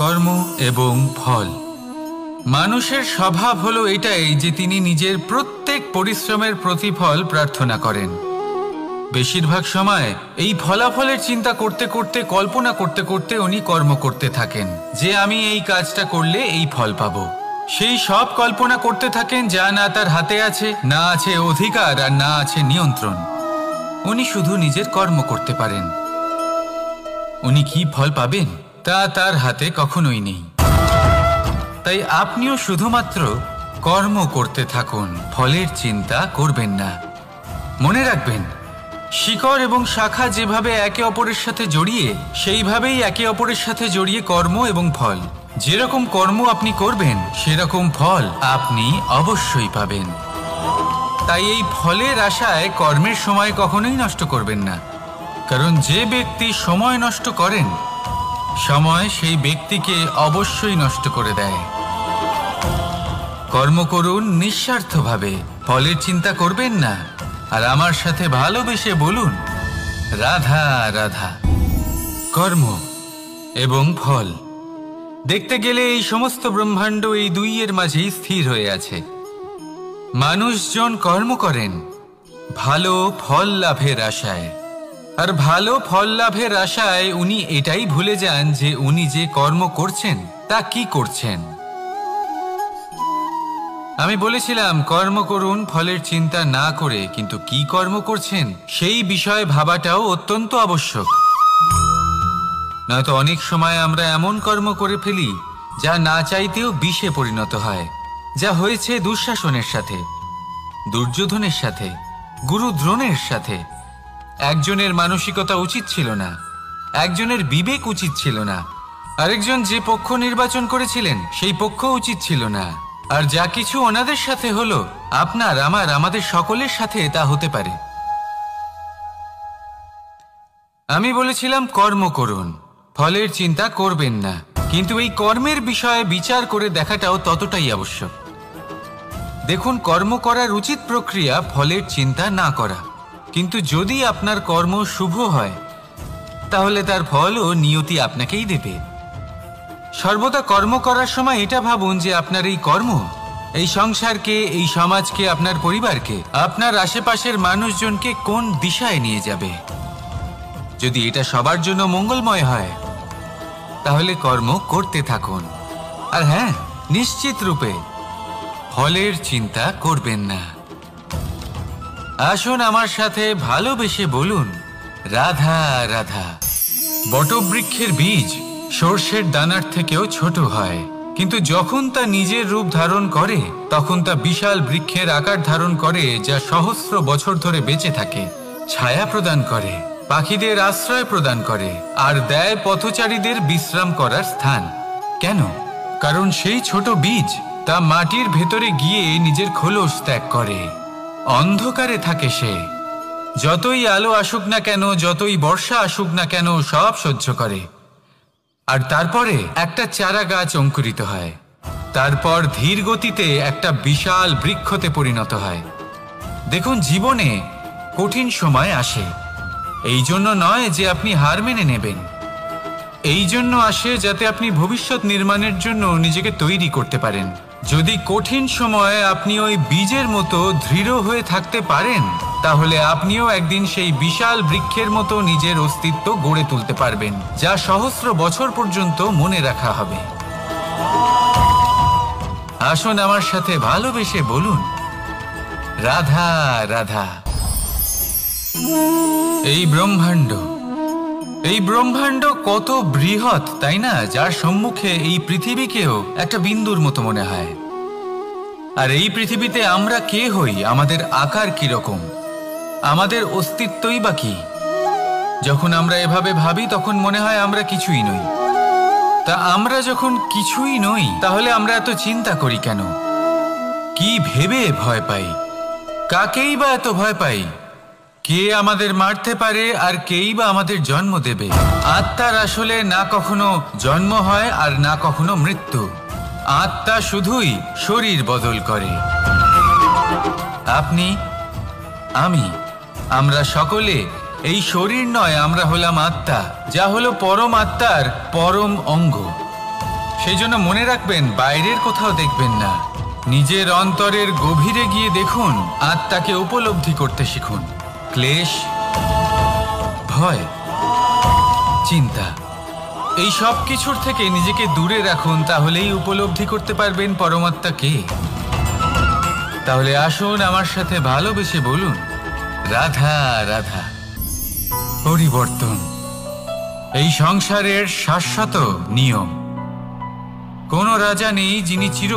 কর্ম এবং ফল। মানুষের স্বভাব হলো এটাই যে তিনি নিজের প্রত্যেক পরিশ্রমের প্রতিফল প্রার্থনা করেন। বেশিরভাগ সময় এই ফলাফলের চিন্তা করতে করতে, কল্পনা করতে করতে উনি কর্ম করতে থাকেন যে আমি এই কাজটা করলে এই ফল পাবো। সেই সব কল্পনা করতে থাকেন যা না তার হাতে আছে, না আছে অধিকার আর না আছে নিয়ন্ত্রণ। উনি শুধু নিজের কর্ম করতে পারেন। উনি কি ফল পাবেন তা তার হাতে কখনোই নেই। তাই আপনিও শুধুমাত্র কর্ম করতে থাকুন, ফলের চিন্তা করবেন না। মনে রাখবেন, শিকড় এবং শাখা যেভাবে একে অপরের সাথে জড়িয়ে, সেইভাবেই একে অপরের সাথে জড়িয়ে কর্ম এবং ফল। যেরকম কর্ম আপনি করবেন সেরকম ফল আপনি অবশ্যই পাবেন। তাই এই ফলের আশায় কর্মের সময় কখনোই নষ্ট করবেন না, কারণ যে ব্যক্তি সময় নষ্ট করেন, সময় সেই ব্যক্তিকে অবশ্যই নষ্ট করে দেয়। কর্ম করুন নিঃস্বার্থভাবে, ফলের চিন্তা করবেন না, আর আমার সাথে ভালোবেসে বলুন রাধা রাধা। কর্ম এবং ফল। দেখতে গেলে এই সমস্ত ব্রহ্মাণ্ড এই দুইয়ের মাঝেই স্থির হয়ে আছে। মানুষজন কর্ম করেন ভালো ফল লাভের আশায়, আর ভালো ফল লাভের আশায় উনি এটাই ভুলে যান যে উনি যে কর্ম করছেন তা কি করছেন। আমি বলেছিলাম কর্ম করুন ফলের চিন্তা না করে, কিন্তু কি কর্ম করছেন সেই বিষয়ে ভাবাটাও অত্যন্ত আবশ্যক। নয়তো অনেক সময় আমরা এমন কর্ম করে ফেলি যা না চাইতেও বিষে পরিণত হয়, যা হয়েছে দুঃশাসনের সাথে, দুর্যোধনের সাথে, গুরু দ্রোণের সাথে। একজনের মানসিকতা উচিত ছিল না, একজনের বিবেক উচিত ছিল না, আরেকজন যে পক্ষ নির্বাচন করেছিলেন সেই পক্ষ উচিত ছিল না। আর যা কিছু ওনাদের সাথে হলো, আপনার, আমার, আমাদের সকলের সাথে তা হতে পারে। আমি বলেছিলাম কর্ম করুন, ফলের চিন্তা করবেন না, কিন্তু এই কর্মের বিষয়ে বিচার করে দেখাটাও ততটাই আবশ্যক। দেখুন, কর্ম করার উচিত প্রক্রিয়া ফলের চিন্তা না করা, কিন্তু যদি আপনার কর্ম শুভ হয় তাহলে তার ফলও নিয়তি আপনাকেই দেবে। সর্বদা কর্ম করার সময় এটা ভাবুন যে আপনার এই কর্ম এই সংসারকে, এই সমাজকে, আপনার পরিবারকে, আপনার আশেপাশের মানুষজনকে কোন দিশায় নিয়ে যাবে। যদি এটা সবার জন্য মঙ্গলময় হয় তাহলে কর্ম করতে থাকুন। আর হ্যাঁ, নিশ্চিত রূপে ফলের চিন্তা করবেন না। আসুন আমার সাথে ভালোবেসে বলুন রাধা রাধা। বটবৃক্ষের বীজ সর্ষের দানার থেকেও ছোট হয়, কিন্তু যখন তা নিজের রূপ ধারণ করে তখন তা বিশাল বৃক্ষের আকার ধারণ করে, যা সহস্র বছর ধরে বেঁচে থাকে, ছায়া প্রদান করে, পাখিদের আশ্রয় প্রদান করে, আর দেয় পথচারীদের বিশ্রাম করার স্থান। কেন? কারণ সেই ছোট বীজ তা মাটির ভেতরে গিয়ে নিজের খোলস ত্যাগ করে। অন্ধকারে থাকে সে, যতই আলো আসুক না কেন, যতই বর্ষা আসুক না কেন, সব সহ্য করে। আর তারপরে একটা চারা গাছ অঙ্কুরিত হয়, তারপর ধীর গতিতে একটা বিশাল বৃক্ষতে পরিণত হয়। দেখুন, জীবনে কঠিন সময় আসে, এই জন্য নয় যে আপনি হার মেনে নেবেন, এই জন্য আসে যাতে আপনি ভবিষ্যৎ নির্মাণের জন্য নিজেকে তৈরি করতে পারেন। যদি কঠিন সময়ে আপনি ওই বীজের মতো দৃঢ় হয়ে থাকতে পারেন, তাহলে আপনিও একদিন সেই বিশাল বৃক্ষের মতো নিজের অস্তিত্ব গড়ে তুলতে পারবেন, যা সহস্র বছর পর্যন্ত মনে রাখা হবে। আসুন আমার সাথে ভালোবেসে বলুন রাধা রাধা। এই ব্রহ্মাণ্ড কত বৃহৎ, তাই না? যার সম্মুখে এই পৃথিবীকেও একটা বিন্দুর মতো মনে হয়। আর এই পৃথিবীতে আমরা কে হই, আমাদের আকার কিরকম, আমাদের অস্তিত্বই বা কি? যখন আমরা এভাবে ভাবি তখন মনে হয় আমরা কিছুই নই। তা আমরা যখন কিছুই নই, তাহলে আমরা এত চিন্তা করি কেন? কি ভেবে ভয় পাই? কাকেই বা এত ভয় পাই? কে আমাদের মারতে পারে আর কেই বা আমাদের জন্ম দেবে? আত্মার আসলে না কখনো জন্ম হয় আর না কখনো মৃত্যু। আত্মা শুধুই শরীর বদল করে। আপনি, আমি, আমরা সকলে এই শরীর নয়, আমরা হলাম আত্মা, যা হলো পরম আত্মার পরম অঙ্গ। সেই জন্য মনে রাখবেন, বাইরের কোথাও দেখবেন না, নিজের অন্তরের গভীরে গিয়ে দেখুন, আত্মাকে উপলব্ধি করতে শিখুন। ক্লেশ, ভয়, চিন্তা, এই সব কিছুর থেকে নিজেকে দূরে রাখুন, তাহলেই উপলব্ধি করতে পারবেন পরমাত্মা কে। তাহলে আসুন আমার সাথে ভালোবেসে বলুন, রাধা রাধা। পরিবর্তন এই সংসারের শাশ্বত নিয়ম। কোনো রাজা নেই যিনি চির